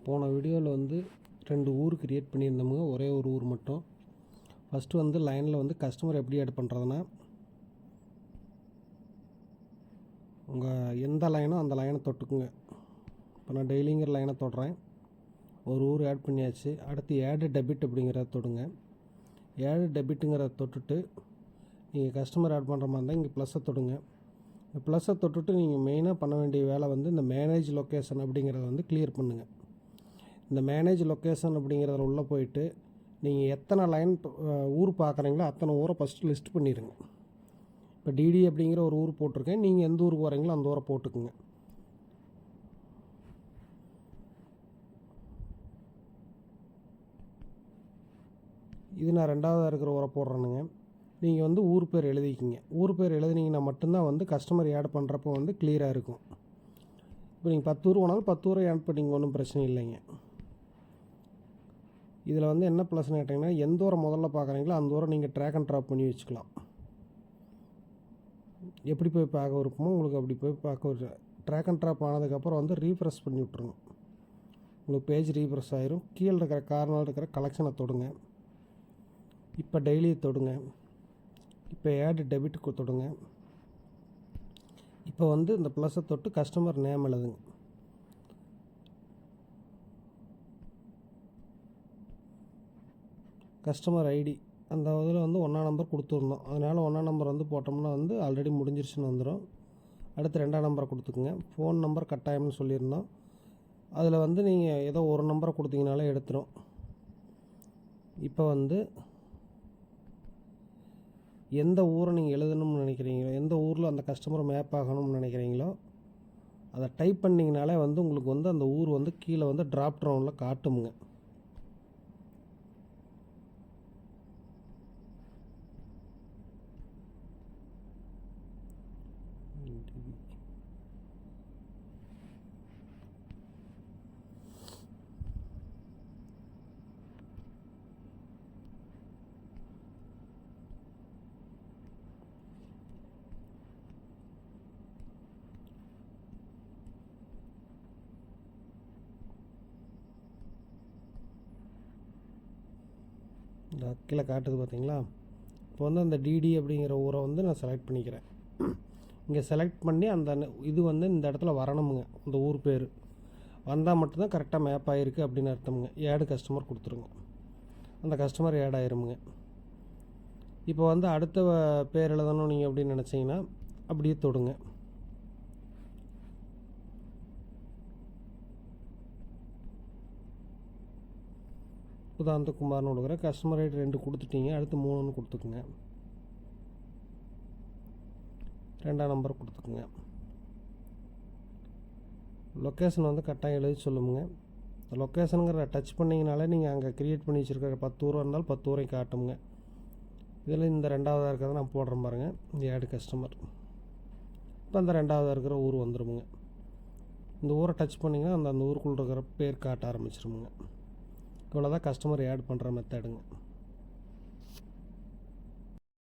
போன வீடியோவில் வந்து 2 ஊர் கிரியேட் பண்ணியிருந்தோமுங்க. ஒரே ஒரு ஊர் மட்டும். ஃபஸ்ட்டு வந்து லைனில் வந்து கஸ்டமர் எப்படி ஆட் பண்ணுறதுன்னா, உங்கள் எந்த லைனோ அந்த லைனை தொட்டுக்குங்க. இப்போ நான் டெய்லிங்கிற லைனை தொடுறேன். ஒரு ஊர் ஆட் பண்ணியாச்சு. அடுத்து ஆடு டெபிட் அப்படிங்கிறத தொடுங்க. ஆடு டெபிட்டுங்கிறத தொட்டுட்டு நீங்கள் கஸ்டமர் ஆட் பண்ணுற மாதிரி இருந்தால் இங்கே ப்ளஸ்ஸை தொடுங்க. இந்த ப்ளஸ்ஸை தொட்டுட்டு நீங்கள் மெயினாக பண்ண வேண்டிய வேலை வந்து இந்த மேனேஜ் லொக்கேஷன் அப்படிங்கிறத வந்து கிளியர் பண்ணுங்கள். இந்த மேனேஜ் லொக்கேஷன் அப்படிங்கிறதுல உள்ளே போயிட்டு நீங்கள் எத்தனை லைன் ஊர் பார்க்குறீங்களோ அத்தனை ஊரை ஃபஸ்ட்டு லிஸ்ட் பண்ணிடுங்க. இப்போ டிடி அப்படிங்கிற ஒரு ஊர் போட்டிருக்கேன். நீங்கள் எந்த ஊருக்கு வரீங்களோ அந்த ஊரை போட்டுக்குங்க. இது நான் ரெண்டாவதாக இருக்கிற ஊரை போடுறேனுங்க. நீங்கள் வந்து ஊர் பேர் எழுதிக்கிங்க. ஊர் பேர் எழுதினீங்கன்னா மட்டும்தான் வந்து கஸ்டமர் ஆட் பண்ணுறப்போ வந்து கிளியராக இருக்கும். இப்போ நீங்கள் 10 ஊர் போனாலும் 10 ஊரை ஆட் பண்ணிங்க, ஒன்றும் பிரச்சனை இல்லைங்க. இதில் வந்து என்ன ப்ளஸ்ன்னு கேட்டிங்கன்னா, எந்த ஊரை முதல்ல பார்க்குறீங்களோ அந்த ஊரை நீங்கள் ட்ராக் அண்ட் ட்ராப் பண்ணி வச்சுக்கலாம். எப்படி போய் பார்க்க விருப்பமோ உங்களுக்கு அப்படி போய் பார்க்க. ட்ராக் அண்ட் ட்ராப் ஆனதுக்கப்புறம் வந்து ரீஃப்ரெஷ் பண்ணி விட்ருங்க. உங்களுக்கு பேஜ் ரீஃப்ரெஷ் ஆயிரும். கீழே இருக்கிற கார்னரில் இருக்கிற கலெக்ஷனை தொடுங்க. இப்போ டெய்லியை தொடுங்க. இப்போ ஆட் டெபிட்டுக்கு தொடுங்க. இப்போ வந்து இந்த ப்ளஸ்ஸை தொட்டு கஸ்டமர் நேம் எழுதுங்க. கஸ்டமர் ஐடி அந்த இதில் வந்து 1ஆம் நம்பர் கொடுத்துருந்தோம். அதனால் 1ஆம் நம்பர் வந்து போட்டோம்னா வந்து ஆல்ரெடி முடிஞ்சிருச்சுன்னு வந்துடும். அடுத்து 2ஆம் நம்பரை கொடுத்துக்குங்க. ஃபோன் நம்பர் கட்டாயம்னு சொல்லியிருந்தோம். அதில் வந்து நீங்கள் ஏதோ ஒரு நம்பரை கொடுத்தீங்கனாலே எடுத்துரும். இப்போ வந்து எந்த ஊரை நீங்கள் எழுதணும்னு நினைக்கிறீங்களோ, எந்த ஊரில் அந்த கஸ்டமர் மேப் ஆகணும்னு நினைக்கிறீங்களோ அதை டைப் பண்ணிங்கனாலே வந்து உங்களுக்கு வந்து அந்த ஊர் வந்து கீழே வந்து ட்ராப் டவுனில் காட்டுமுங்க. இந்த கீழே காட்டுது பார்த்தீங்களா? இப்போ வந்து அந்த டிடி அப்படிங்கிற ஊரை வந்து நான் செலக்ட் பண்ணிக்கிறேன். இங்கே செலக்ட் பண்ணி அந்த இது வந்து இந்த இடத்துல வரணுமுங்க. இந்த ஊர் பேர் வந்தால் மட்டும்தான் கரெக்டாக மேப் ஆகிருக்கு அப்படின்னு அர்த்தமுங்க. ஆடு கஸ்டமர் கொடுத்துருங்க. அந்த கஸ்டமர் ஆட் ஆயிருமுங்க. இப்போ வந்து அடுத்த பேர் எழுதணும் நீங்கள் அப்படின்னு நினச்சிங்கன்னா அப்படியே தொடுங்க. உதாரணத்துக்கு கொடுக்குற கஸ்டமர் ஐடி 2 கொடுத்துட்டீங்க. அடுத்து 3 கொடுத்துக்குங்க. 2ஆம் நம்பர் கொடுத்துக்குங்க. லொக்கேஷன் வந்து கட்டாயம் எழுதி சொல்லுங்க. லொக்கேஷனுங்கிற டச் பண்ணிங்கனாலே நீங்கள் அங்கே க்ரியேட் பண்ணி வச்சுருக்கிற 10 ஊராக இருந்தாலும் 10 ஊரையும் காட்டுங்க. இதில் இந்த 2ஆவதாக இருக்கிறத நான் போடுறேன் பாருங்கள். இந்த ஆடு கஸ்டமர். இப்போ அந்த 2ஆவதாக இருக்கிற ஊர் வந்துடுமுங்க. இந்த ஊரை டச் பண்ணிங்கன்னா அந்த ஊருக்குள்ளே இருக்கிற பேர் காட்ட ஆரம்பிச்சிருமுங்க. இவ்வளோ தான் கஸ்டமர் ஆட் பண்ணுற மெத்தடுங்க.